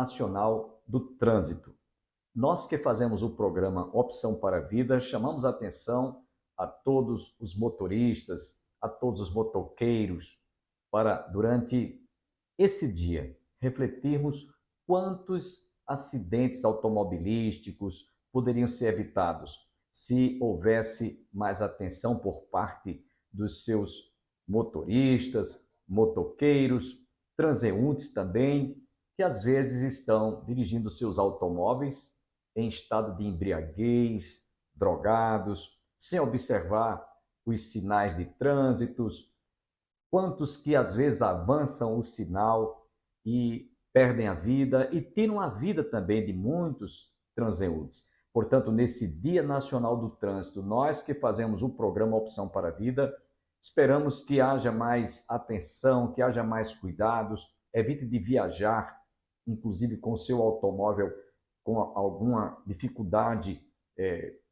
Nacional do Trânsito. Nós que fazemos o programa Opção para a Vida, chamamos a atenção a todos os motoristas, a todos os motoqueiros, para, durante esse dia, refletirmos quantos acidentes automobilísticos poderiam ser evitados se houvesse mais atenção por parte dos seus motoristas, motoqueiros, transeuntes também, que às vezes estão dirigindo seus automóveis em estado de embriaguez, drogados, sem observar os sinais de trânsitos, quantos que às vezes avançam o sinal e perdem a vida e tiram a vida também de muitos transeuntes. Portanto, nesse Dia Nacional do Trânsito, nós que fazemos o programa Opção para a Vida, esperamos que haja mais atenção, que haja mais cuidados, evite de viajar inclusive com o seu automóvel com alguma dificuldade,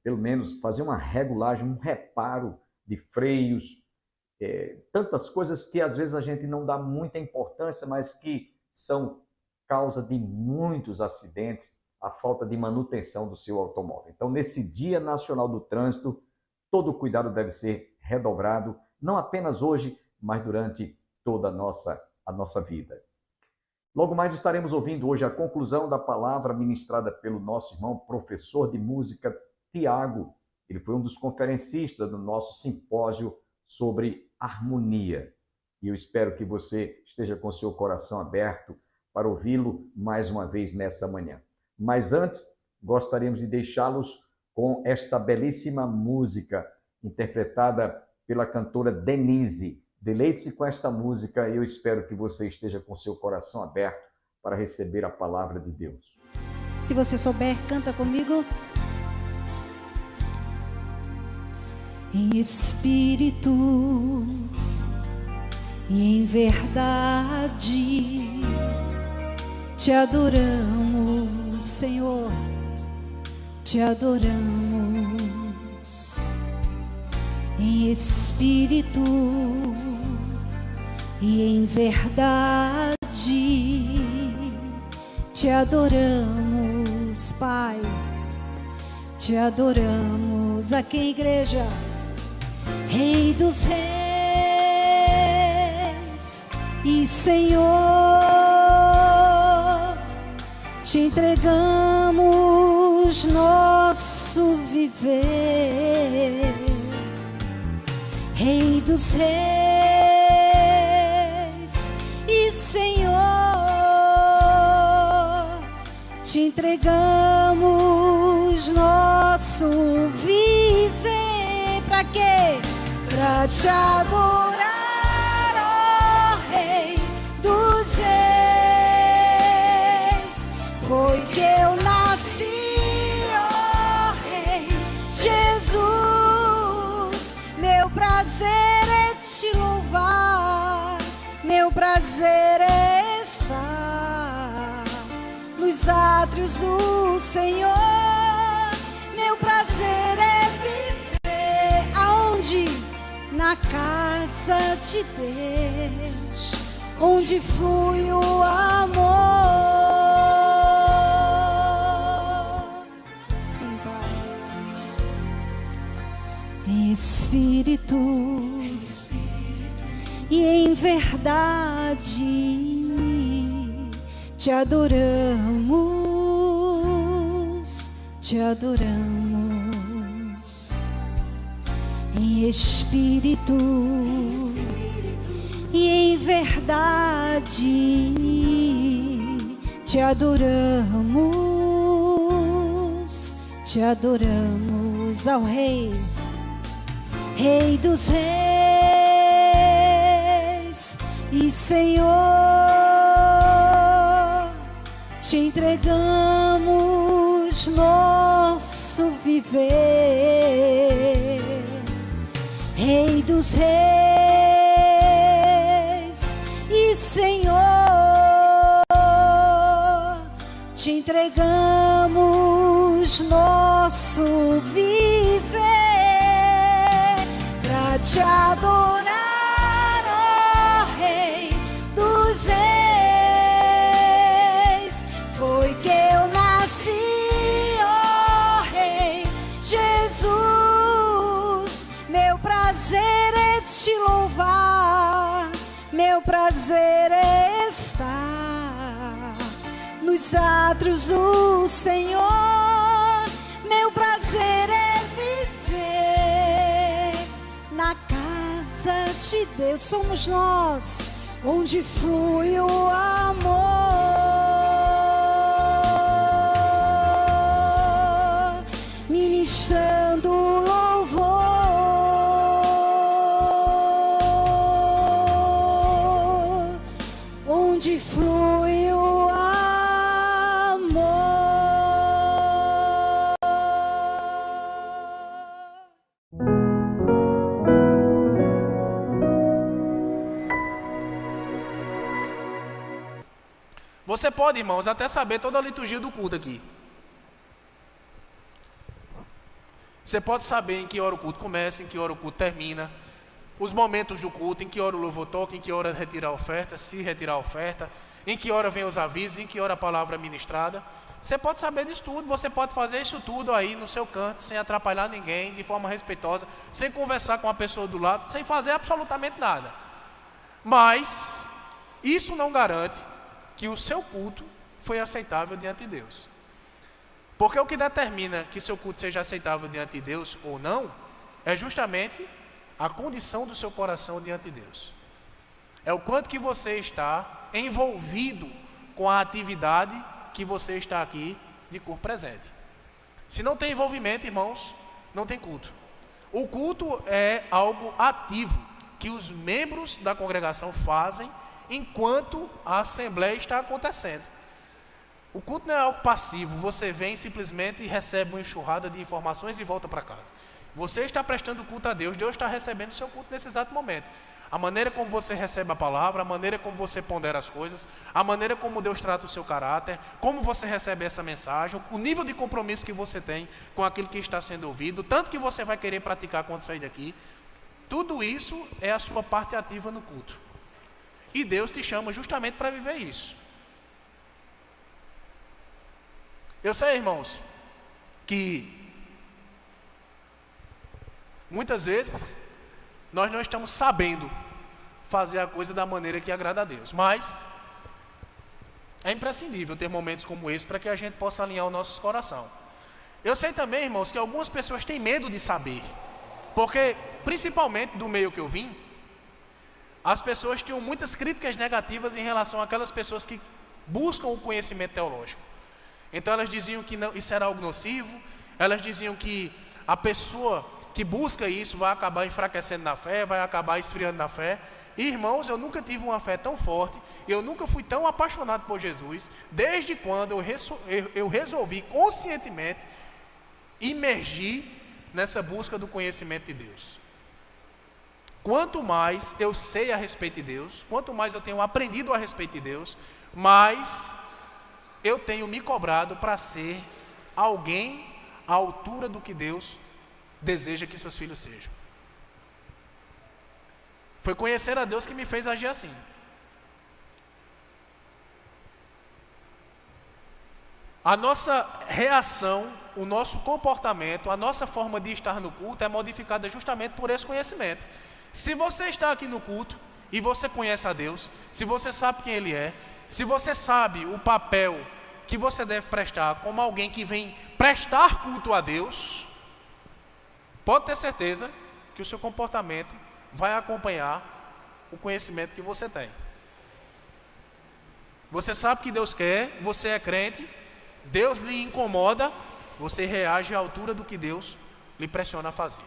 pelo menos fazer uma regulagem, um reparo de freios, tantas coisas que às vezes a gente não dá muita importância, mas que são causa de muitos acidentes, a falta de manutenção do seu automóvel. Então, nesse Dia Nacional do Trânsito, todo cuidado deve ser redobrado, não apenas hoje, mas durante toda a nossa vida. Logo mais estaremos ouvindo hoje a conclusão da palavra ministrada pelo nosso irmão professor de música, Tiago. Ele foi um dos conferencistas do nosso simpósio sobre harmonia. E eu espero que você esteja com seu coração aberto para ouvi-lo mais uma vez nessa manhã. Mas antes, gostaríamos de deixá-los com esta belíssima música interpretada pela cantora Denise. Deleite-se com esta música e eu espero que você esteja com seu coração aberto para receber a palavra de Deus. Se você souber, canta comigo. Em espírito e em verdade te adoramos, Senhor, te adoramos. Em espírito e em verdade te adoramos, Pai, te adoramos. Aqui, igreja, Rei dos Reis e Senhor, te entregamos nosso viver. Rei dos Reis e Senhor, te entregamos nosso viver. Pra quê? Pra te adorar, ó Rei dos Reis. Foi que eu nasci, ó Rei Jesus. Meu prazer é te louvar, meu prazer é estar nos átrios do Senhor. Meu prazer é viver aonde? Na casa de Deus, onde flui o amor. Sim, Pai. Em espírito e em verdade te adoramos, te adoramos. Em espírito e em verdade te adoramos, te adoramos ao Rei, Rei dos Reis e Senhor, te entregamos nosso viver. Rei dos Reis e Senhor, te entregamos nosso viver pra te adorar, ó Rei dos Reis. nos átrios do Senhor, meu prazer é viver na casa de Deus. Somos nós, onde flui o amor, ministrando louvor, onde flui o amor. Você pode, irmãos, até saber toda a liturgia do culto aqui. Você pode saber em que hora o culto começa, em que hora o culto termina, os momentos do culto, em que hora o louvor toca, em que hora retirar a oferta, se retirar a oferta, em que hora vem os avisos, em que hora a palavra é ministrada. Você pode saber disso tudo, você pode fazer isso tudo aí no seu canto, sem atrapalhar ninguém, de forma respeitosa, sem conversar com a pessoa do lado, sem fazer absolutamente nada. Mas isso não garante que o seu culto foi aceitável diante de Deus. Porque o que determina que seu culto seja aceitável diante de Deus ou não, é justamente a condição do seu coração diante de Deus. É o quanto que você está envolvido com a atividade que você está aqui de corpo presente. Se não tem envolvimento, irmãos, não tem culto. O culto é algo ativo que os membros da congregação fazem enquanto a assembleia está acontecendo. O culto não é algo passivo, você vem simplesmente e recebe uma enxurrada de informações e volta para casa. Você está prestando culto a Deus, Deus está recebendo o seu culto nesse exato momento. A maneira como você recebe a palavra, a maneira como você pondera as coisas, a maneira como Deus trata o seu caráter, como você recebe essa mensagem, o nível de compromisso que você tem com aquilo que está sendo ouvido, tanto que você vai querer praticar quando sair daqui, tudo isso é a sua parte ativa no culto. E Deus te chama justamente para viver isso. Eu sei, irmãos, que muitas vezes nós não estamos sabendo fazer a coisa da maneira que agrada a Deus, mas é imprescindível ter momentos como esse para que a gente possa alinhar o nosso coração. Eu sei também, irmãos, que algumas pessoas têm medo de saber, porque principalmente do meio que eu vim, as pessoas tinham muitas críticas negativas em relação àquelas pessoas que buscam o conhecimento teológico. Então elas diziam que não, isso era algo nocivo, elas diziam que a pessoa que busca isso vai acabar enfraquecendo na fé, vai acabar esfriando na fé. E, irmãos, eu nunca tive uma fé tão forte, eu nunca fui tão apaixonado por Jesus, desde quando eu resolvi conscientemente imergir nessa busca do conhecimento de Deus. Quanto mais eu sei a respeito de Deus, quanto mais eu tenho aprendido a respeito de Deus, mais eu tenho me cobrado para ser alguém à altura do que Deus deseja que seus filhos sejam. Foi conhecer a Deus que me fez agir assim. A nossa reação, o nosso comportamento, a nossa forma de estar no culto é modificada justamente por esse conhecimento. Se você está aqui no culto e você conhece a Deus, se você sabe quem Ele é, se você sabe o papel que você deve prestar como alguém que vem prestar culto a Deus, pode ter certeza que o seu comportamento vai acompanhar o conhecimento que você tem. Você sabe que Deus quer, você é crente, Deus lhe incomoda, você reage à altura do que Deus lhe pressiona a fazer.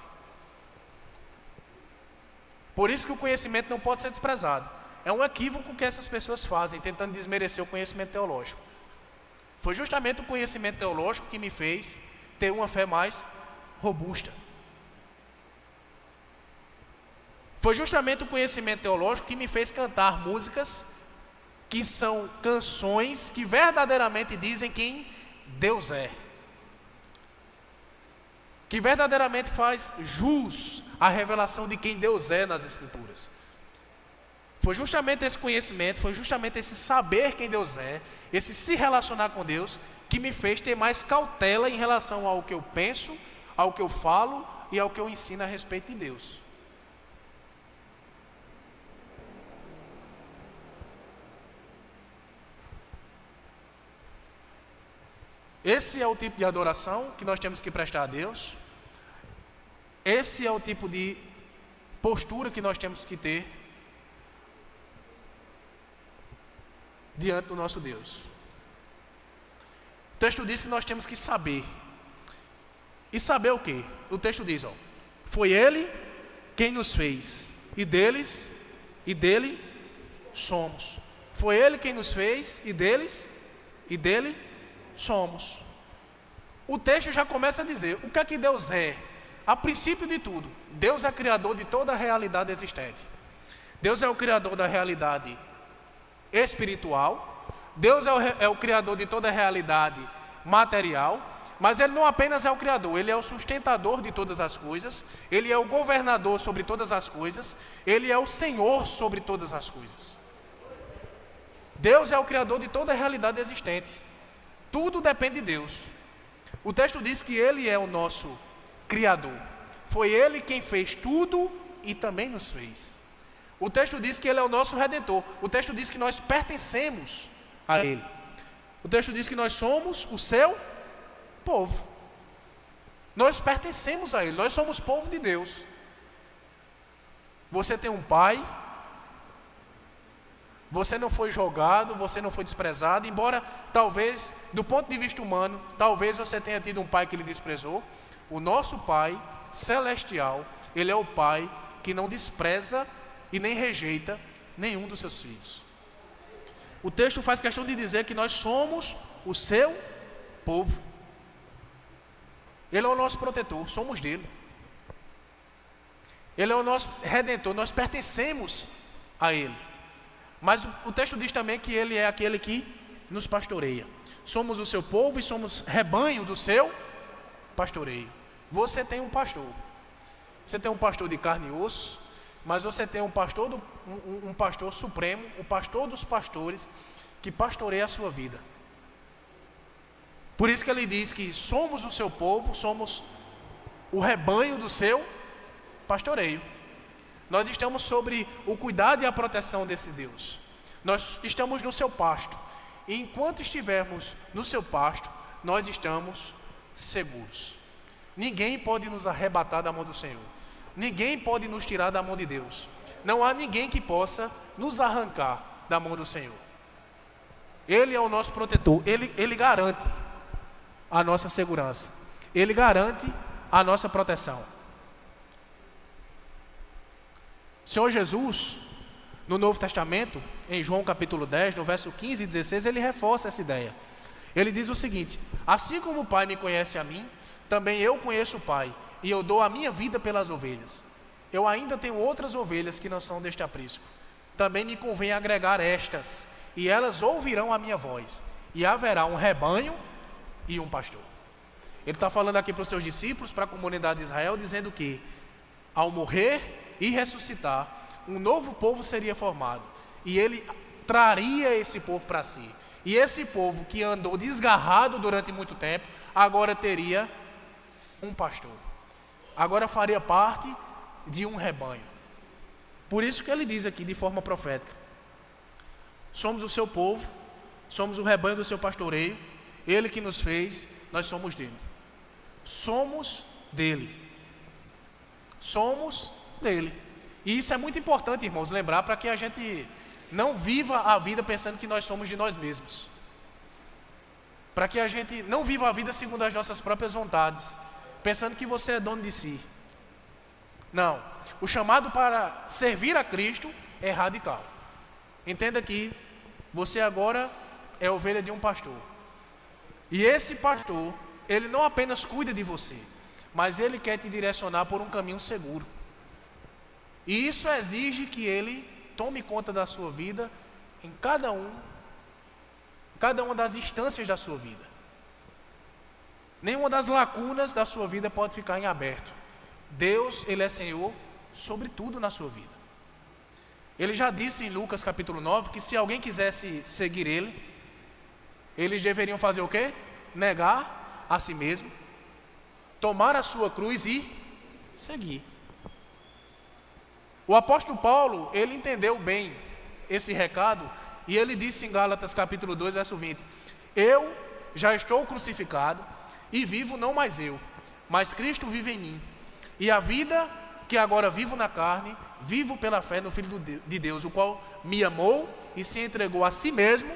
Por isso que o conhecimento não pode ser desprezado. É um equívoco que essas pessoas fazem, tentando desmerecer o conhecimento teológico. Foi justamente o conhecimento teológico que me fez ter uma fé mais robusta. Foi justamente o conhecimento teológico que me fez cantar músicas que são canções que verdadeiramente dizem quem Deus é. Que verdadeiramente faz jus à revelação de quem Deus é nas Escrituras. Foi justamente esse conhecimento, foi justamente esse saber quem Deus é, esse se relacionar com Deus, que me fez ter mais cautela em relação ao que eu penso, ao que eu falo e ao que eu ensino a respeito de Deus. Esse é o tipo de adoração que nós temos que prestar a Deus. Esse é o tipo de postura que nós temos que ter diante do nosso Deus. O texto diz que nós temos que saber. E saber o quê? O texto diz, foi Ele quem nos fez, e dele somos. Foi Ele quem nos fez, e dele somos. O texto já começa a dizer o que é que Deus é. A princípio de tudo, Deus é criador de toda a realidade existente. Deus é o criador da realidade espiritual. Deus é o criador de toda a realidade material. Mas Ele não apenas é o criador, Ele é o sustentador de todas as coisas. Ele é o governador sobre todas as coisas. Ele é o Senhor sobre todas as coisas. Deus é o criador de toda a realidade existente. Tudo depende de Deus. O texto diz que Ele é o nosso Criador. Foi Ele quem fez tudo e também nos fez. O texto diz que Ele é o nosso Redentor. O texto diz que nós pertencemos a Ele. O texto diz que nós somos o seu povo. Nós pertencemos a Ele. Nós somos povo de Deus. Você tem um pai. Você não foi jogado, você não foi desprezado. Embora, talvez, do ponto de vista humano, talvez você tenha tido um pai que lhe desprezou. O nosso Pai celestial, Ele é o Pai que não despreza e nem rejeita nenhum dos seus filhos. O texto faz questão de dizer que nós somos o seu povo. Ele é o nosso protetor, somos dele. Ele é o nosso redentor, nós pertencemos a Ele. Mas o texto diz também que Ele é aquele que nos pastoreia. Somos o seu povo e somos rebanho do seu pastoreio. Você tem um pastor. Você tem um pastor de carne e osso, mas você tem um pastor supremo, o pastor dos pastores, que pastoreia a sua vida. Por isso que ele diz que somos o seu povo, somos o rebanho do seu pastoreio. Nós estamos sobre o cuidado e a proteção desse Deus. Nós estamos no seu pasto. E enquanto estivermos no seu pasto, nós estamos seguros. Ninguém pode nos arrebatar da mão do Senhor. Ninguém pode nos tirar da mão de Deus. Não há ninguém que possa nos arrancar da mão do Senhor. Ele é o nosso protetor. Ele garante a nossa segurança. Ele garante a nossa proteção. O Senhor Jesus, no Novo Testamento, em João capítulo 10, no verso 15 e 16, ele reforça essa ideia. Ele diz o seguinte: assim como o Pai me conhece a mim, também eu conheço o Pai, e eu dou a minha vida pelas ovelhas. Eu ainda tenho outras ovelhas que não são deste aprisco. Também me convém agregar estas, e elas ouvirão a minha voz, e haverá um rebanho e um pastor. Ele está falando aqui para os seus discípulos, para a comunidade de Israel, dizendo que ao morrer e ressuscitar, um novo povo seria formado, e ele traria esse povo para si. E esse povo que andou desgarrado durante muito tempo, agora teria um pastor. Agora faria parte de um rebanho. Por isso que ele diz aqui de forma profética: somos o seu povo, somos o rebanho do seu pastoreio. Ele que nos fez, nós somos dele. Somos dele. Somos dele. E isso é muito importante, irmãos, lembrar, para que a gente não viva a vida pensando que nós somos de nós mesmos. Para que a gente não viva a vida segundo as nossas próprias vontades, pensando que você é dono de si. Não. O chamado para servir a Cristo é radical. Entenda que você agora é ovelha de um pastor. E esse pastor, ele não apenas cuida de você, mas ele quer te direcionar por um caminho seguro. E isso exige que ele tome conta da sua vida em cada uma das instâncias da sua vida. Nenhuma das lacunas da sua vida pode ficar em aberto. Deus, Ele é Senhor sobre tudo na sua vida. Ele já disse em Lucas capítulo 9 que se alguém quisesse seguir Ele, eles deveriam fazer o quê? Negar a si mesmo, tomar a sua cruz e seguir. O apóstolo Paulo, ele entendeu bem esse recado, e ele disse em Gálatas capítulo 2, verso 20: eu já estou crucificado, e vivo não mais eu, mas Cristo vive em mim. E a vida que agora vivo na carne, vivo pela fé no Filho de Deus, o qual me amou e se entregou a si mesmo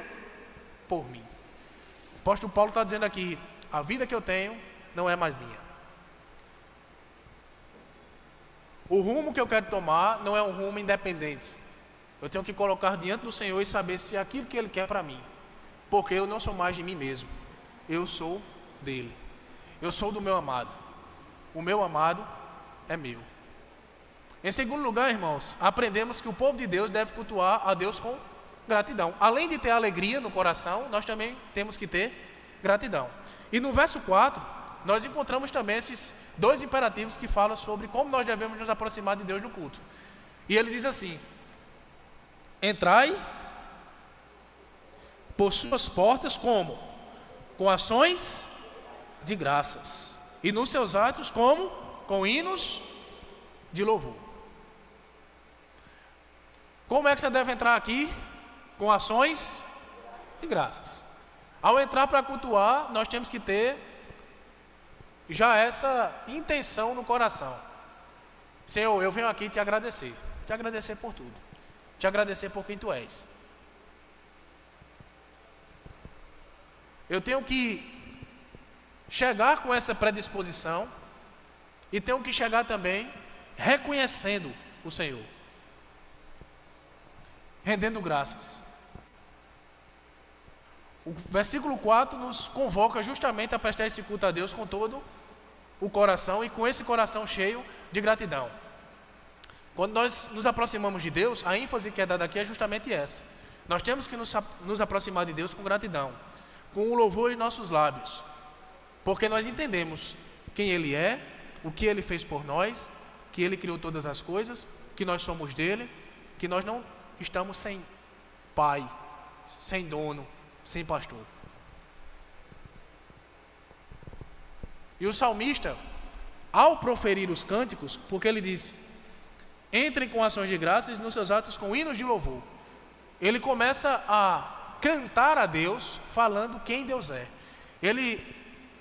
por mim. O apóstolo Paulo está dizendo aqui, a vida que eu tenho não é mais minha. O rumo que eu quero tomar não é um rumo independente. Eu tenho que colocar diante do Senhor e saber se é aquilo que Ele quer para mim. Porque eu não sou mais de mim mesmo. Eu sou dele. Eu sou do meu amado. O meu amado é meu. Em segundo lugar, irmãos, aprendemos que o povo de Deus deve cultuar a Deus com gratidão. Além de ter alegria no coração, nós também temos que ter gratidão. E no verso 4, nós encontramos também esses dois imperativos que falam sobre como nós devemos nos aproximar de Deus no culto. E ele diz assim: entrai por suas portas como? Com ações de graças. E nos seus atos como? Com hinos de louvor. Como é que você deve entrar aqui? Com ações de graças. Ao entrar para cultuar, nós temos que ter já essa intenção no coração. Senhor, eu venho aqui te agradecer por tudo, te agradecer por quem tu és. Eu tenho que chegar com essa predisposição e tenho que chegar também reconhecendo o Senhor, rendendo graças. O versículo 4 nos convoca justamente a prestar esse culto a Deus com todo o coração e com esse coração cheio de gratidão. Quando nós nos aproximamos de Deus, a ênfase que é dada aqui é justamente essa. Nós temos que nos aproximar de Deus com gratidão, com o louvor em nossos lábios, porque nós entendemos quem Ele é, o que Ele fez por nós, que Ele criou todas as coisas, que nós somos dele, que nós não estamos sem pai, sem dono, sem pastor. E o salmista, ao proferir os cânticos, porque ele diz: entrem com ações de graças nos seus atos com hinos de louvor. Ele começa a cantar a Deus, falando quem Deus é. Ele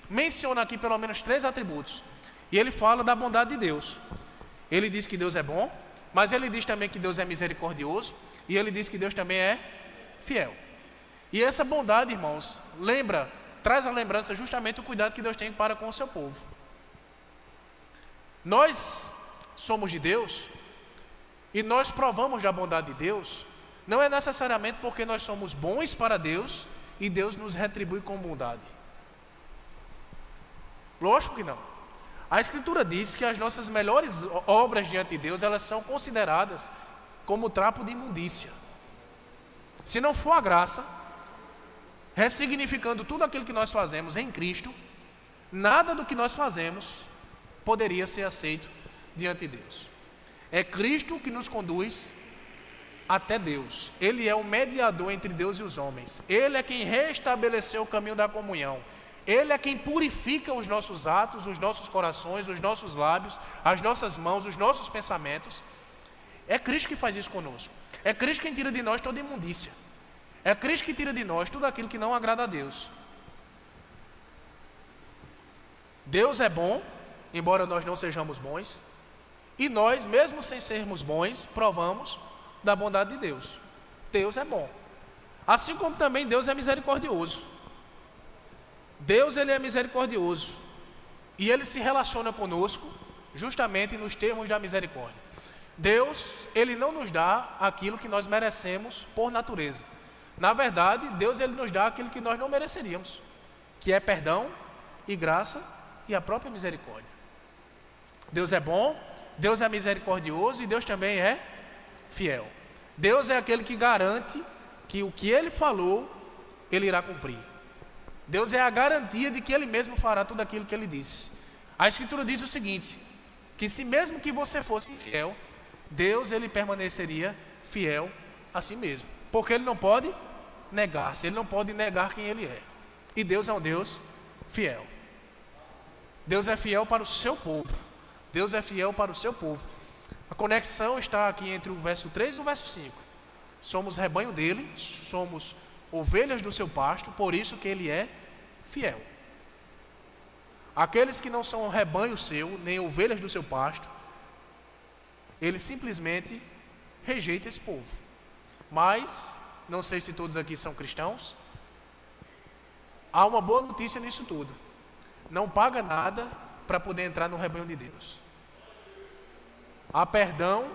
menciona aqui pelo menos 3 atributos. E ele fala da bondade de Deus. Ele diz que Deus é bom, mas ele diz também que Deus é misericordioso, e ele diz que Deus também é fiel. E essa bondade, irmãos, traz à lembrança justamente o cuidado que Deus tem para com o seu povo. Nós somos de Deus, e nós provamos da bondade de Deus, não é necessariamente porque nós somos bons para Deus, e Deus nos retribui com bondade. Lógico que não. A Escritura diz que as nossas melhores obras diante de Deus, elas são consideradas como trapo de imundícia. Se não for a graça, ressignificando tudo aquilo que nós fazemos em Cristo, nada do que nós fazemos poderia ser aceito diante de Deus. É Cristo que nos conduz até Deus. Ele é o mediador entre Deus e os homens. Ele é quem restabeleceu o caminho da comunhão. Ele é quem purifica os nossos atos, os nossos corações, os nossos lábios, as nossas mãos, os nossos pensamentos. É Cristo que faz isso conosco. É Cristo quem tira de nós toda imundícia. É Cristo que tira de nós tudo aquilo que não agrada a Deus. Deus é bom, embora nós não sejamos bons. E nós, mesmo sem sermos bons, provamos da bondade de Deus. Deus é bom. Assim como também Deus é misericordioso. Deus, Ele é misericordioso. E Ele se relaciona conosco justamente nos termos da misericórdia. Deus, Ele não nos dá aquilo que nós merecemos por natureza. Na verdade, Deus, Ele nos dá aquilo que nós não mereceríamos, que é perdão e graça e a própria misericórdia. Deus é bom, Deus é misericordioso e Deus também é fiel. Deus é aquele que garante que o que Ele falou, Ele irá cumprir. Deus é a garantia de que Ele mesmo fará tudo aquilo que Ele disse. A Escritura diz o seguinte, que se mesmo que você fosse infiel, Deus, Ele permaneceria fiel a si mesmo. Porque Ele não pode negar-se, Ele não pode negar quem Ele é. E Deus é um Deus fiel. Deus é fiel para o seu povo. Deus é fiel para o seu povo. A conexão está aqui entre o verso 3 e o verso 5. Somos rebanho dele, somos ovelhas do seu pasto, por isso que Ele é fiel. Aqueles que não são rebanho seu, nem ovelhas do seu pasto, ele simplesmente rejeita esse povo. Mas, não sei se todos aqui são cristãos, há uma boa notícia nisso tudo. Não paga nada para poder entrar no rebanho de Deus. Há perdão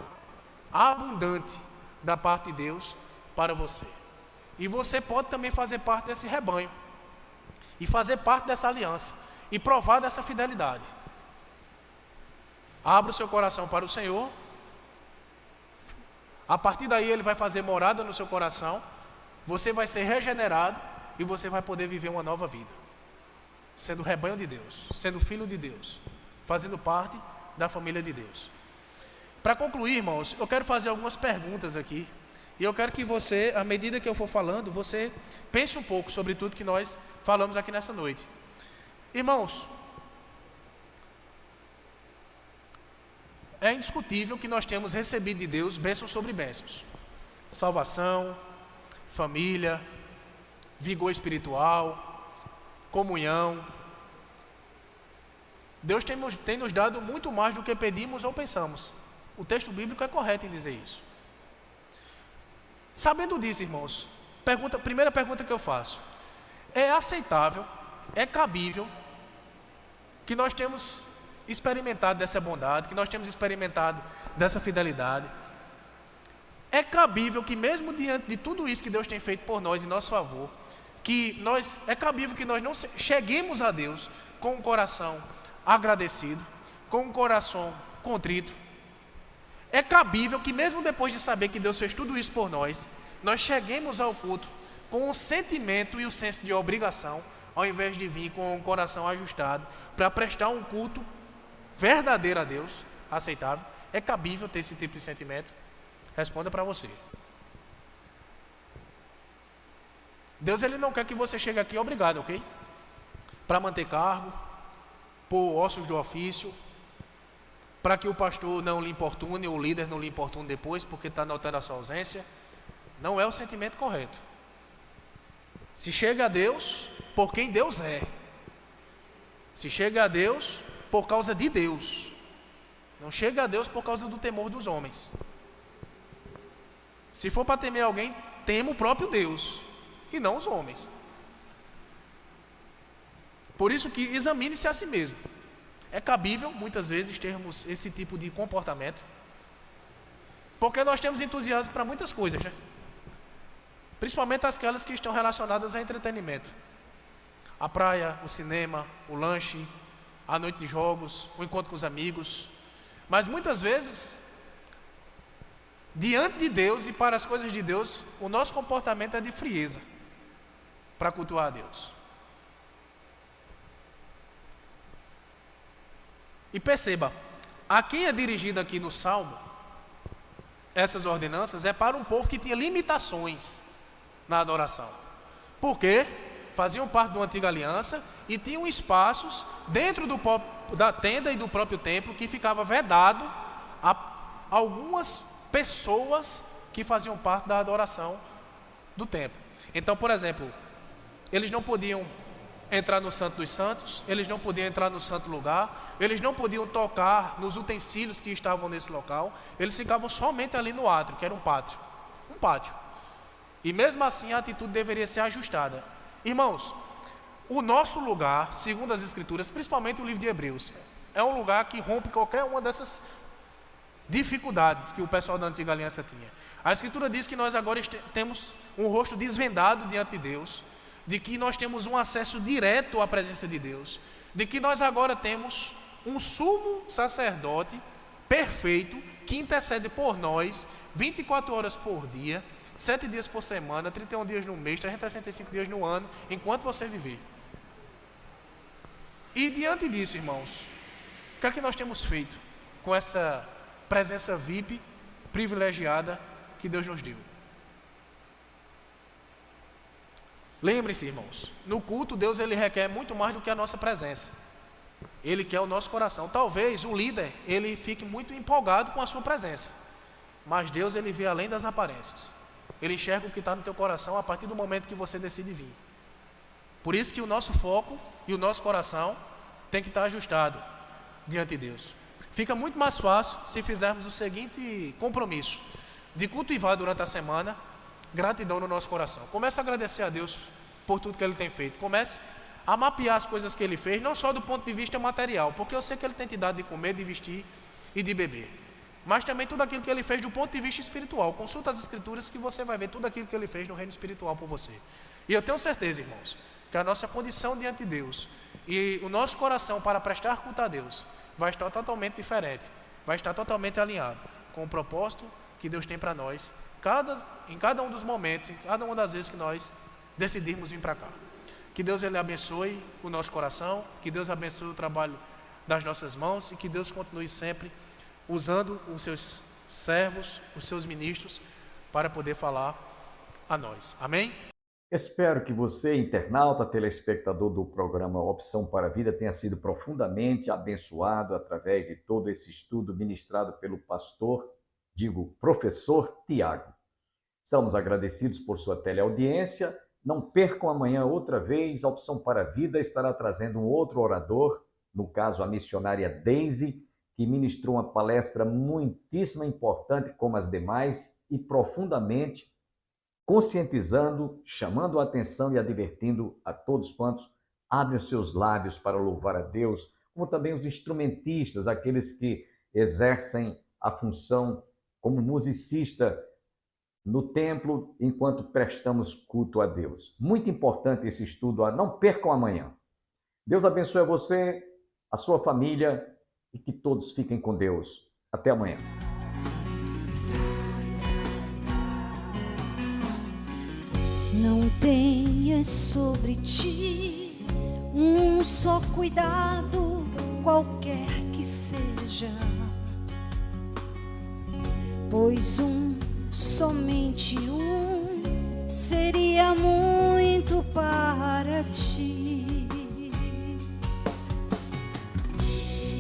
abundante da parte de Deus para você. E você pode também fazer parte desse rebanho. E fazer parte dessa aliança. E provar dessa fidelidade. Abra o seu coração para o Senhor. A partir daí Ele vai fazer morada no seu coração. Você vai ser regenerado. E você vai poder viver uma nova vida. Sendo rebanho de Deus. Sendo filho de Deus. Fazendo parte da família de Deus. Para concluir, irmãos, eu quero fazer algumas perguntas aqui. E eu quero que você, à medida que eu for falando, você pense um pouco sobre tudo que nós falamos aqui nessa noite. Irmãos, é indiscutível que nós temos recebido de Deus bênçãos sobre bênçãos. Salvação, família, vigor espiritual, comunhão. Deus tem nos dado muito mais do que pedimos ou pensamos. O texto bíblico é correto em dizer isso. Sabendo disso, irmãos, primeira pergunta que eu faço: é aceitável, é cabível que nós temos experimentado dessa bondade, que nós temos experimentado dessa fidelidade? É cabível que mesmo diante de tudo isso que Deus tem feito por nós em nosso favor, é cabível que nós não cheguemos a Deus com um coração agradecido, com um coração contrito? É cabível que mesmo depois de saber que Deus fez tudo isso por nós cheguemos ao culto com o sentimento e o senso de obrigação, ao invés de vir com o coração ajustado para prestar um culto verdadeiro a Deus, aceitável? É cabível ter esse tipo de sentimento? Responda para você. Deus, Ele não quer que você chegue aqui obrigado, ok? Para manter cargo, por ossos do ofício, para que o pastor não lhe importune, ou o líder não lhe importune depois, porque está notando a sua ausência. Não é o sentimento correto. Se chega a Deus por quem Deus é. Se chega a Deus por causa de Deus. Não chega a Deus por causa do temor dos homens. Se for para temer alguém, tema o próprio Deus, e não os homens. Por isso que examine-se a si mesmo. É cabível, muitas vezes, termos esse tipo de comportamento, porque nós temos entusiasmo para muitas coisas, né? Principalmente aquelas que estão relacionadas a entretenimento. A praia, o cinema, o lanche, a noite de jogos, o encontro com os amigos. Mas muitas vezes, diante de Deus e para as coisas de Deus, o nosso comportamento é de frieza para cultuar a Deus. E perceba, a quem é dirigido aqui no Salmo, essas ordenanças é para um povo que tinha limitações na adoração. Por quê? Faziam parte de uma antiga aliança e tinham espaços dentro da tenda e do próprio templo que ficava vedado a algumas pessoas que faziam parte da adoração do templo. Então, por exemplo, eles não podiam entrar no Santo dos Santos, eles não podiam entrar no santo lugar, eles não podiam tocar nos utensílios que estavam nesse local, eles ficavam somente ali no átrio, que era um pátio. E mesmo assim a atitude deveria ser ajustada. Irmãos, o nosso lugar, segundo as Escrituras, principalmente o livro de Hebreus, é um lugar que rompe qualquer uma dessas dificuldades que o pessoal da antiga aliança tinha. A Escritura diz que nós agora temos um rosto desvendado diante de Deus, de que nós temos um acesso direto à presença de Deus, de que nós agora temos um sumo sacerdote perfeito que intercede por nós 24 horas por dia, 7 dias por semana, 31 dias no mês, 365 dias no ano, enquanto você viver. E diante disso, irmãos, o que é que nós temos feito com essa presença VIP privilegiada que Deus nos deu? Lembre-se, irmãos, no culto Deus ele requer muito mais do que a nossa presença. Ele quer o nosso coração. Talvez o líder ele fique muito empolgado com a sua presença, mas Deus ele vê além das aparências. Ele enxerga o que está no teu coração a partir do momento que você decide vir. Por isso que o nosso foco e o nosso coração tem que estar ajustado diante de Deus. Fica muito mais fácil se fizermos o seguinte compromisso: de cultivar durante a semana gratidão no nosso coração. Comece a agradecer a Deus por tudo que Ele tem feito. Comece a mapear as coisas que Ele fez, não só do ponto de vista material, porque eu sei que Ele tem te dado de comer, de vestir e de beber, mas também tudo aquilo que Ele fez do ponto de vista espiritual. Consulta as Escrituras que você vai ver tudo aquilo que Ele fez no reino espiritual por você. E eu tenho certeza, irmãos, que a nossa condição diante de Deus e o nosso coração para prestar culto a Deus vai estar totalmente diferente, vai estar totalmente alinhado com o propósito que Deus tem para nós, em cada um dos momentos, em cada uma das vezes que nós decidirmos vir para cá. Que Deus Ele abençoe o nosso coração, que Deus abençoe o trabalho das nossas mãos e que Deus continue sempre usando os seus servos, os seus ministros, para poder falar a nós. Amém? Espero que você, internauta, telespectador do programa Opção para a Vida, tenha sido profundamente abençoado através de todo esse estudo ministrado pelo professor Tiago. Estamos agradecidos por sua teleaudiência. Não percam amanhã outra vez. A Opção para a Vida estará trazendo um outro orador, no caso a missionária Daisy, que ministrou uma palestra muitíssimo importante como as demais e profundamente conscientizando, chamando a atenção e advertindo a todos quantos abrem os seus lábios para louvar a Deus, como também os instrumentistas, aqueles que exercem a função como musicista no templo enquanto prestamos culto a Deus. Muito importante esse estudo, não percam amanhã. Deus abençoe a você, a sua família e que todos fiquem com Deus. Até amanhã. Não tenhas sobre ti um só cuidado, qualquer que seja, pois somente seria muito para ti.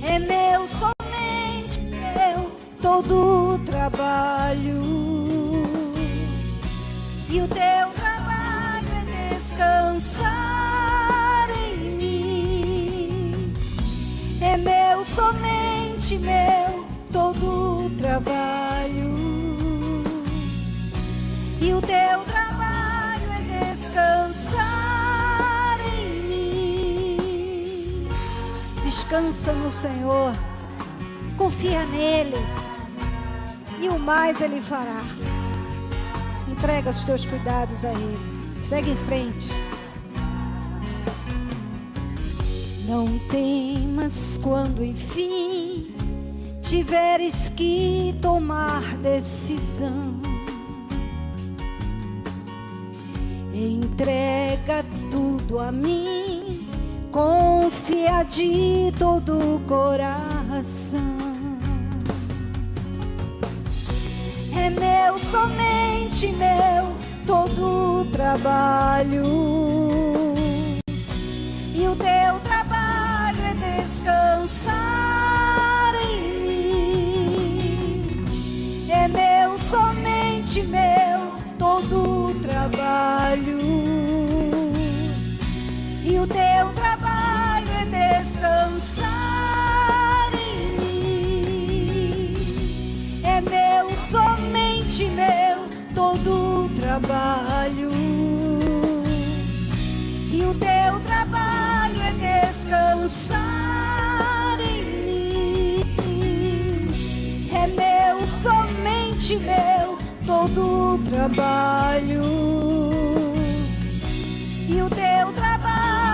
É meu, somente meu, todo o trabalho, e o teu trabalho é descansar em mim. É meu, somente meu, todo o trabalho, e o teu trabalho é descansar em mim. Descansa no Senhor, confia nele, e o mais Ele fará. Entrega os teus cuidados a Ele. Segue em frente. Não temas quando enfim tiveres que tomar decisão. Entrega tudo a mim, confia de todo o coração. É meu, somente meu, todo o trabalho, e o teu trabalho é descansar em mim. É meu, somente meu, todo o trabalho, e o teu trabalho é descansar em mim. É meu, somente meu, todo o trabalho, e o teu trabalho é descansar em mim. É meu, somente meu, todo o trabalho, e o teu trabalho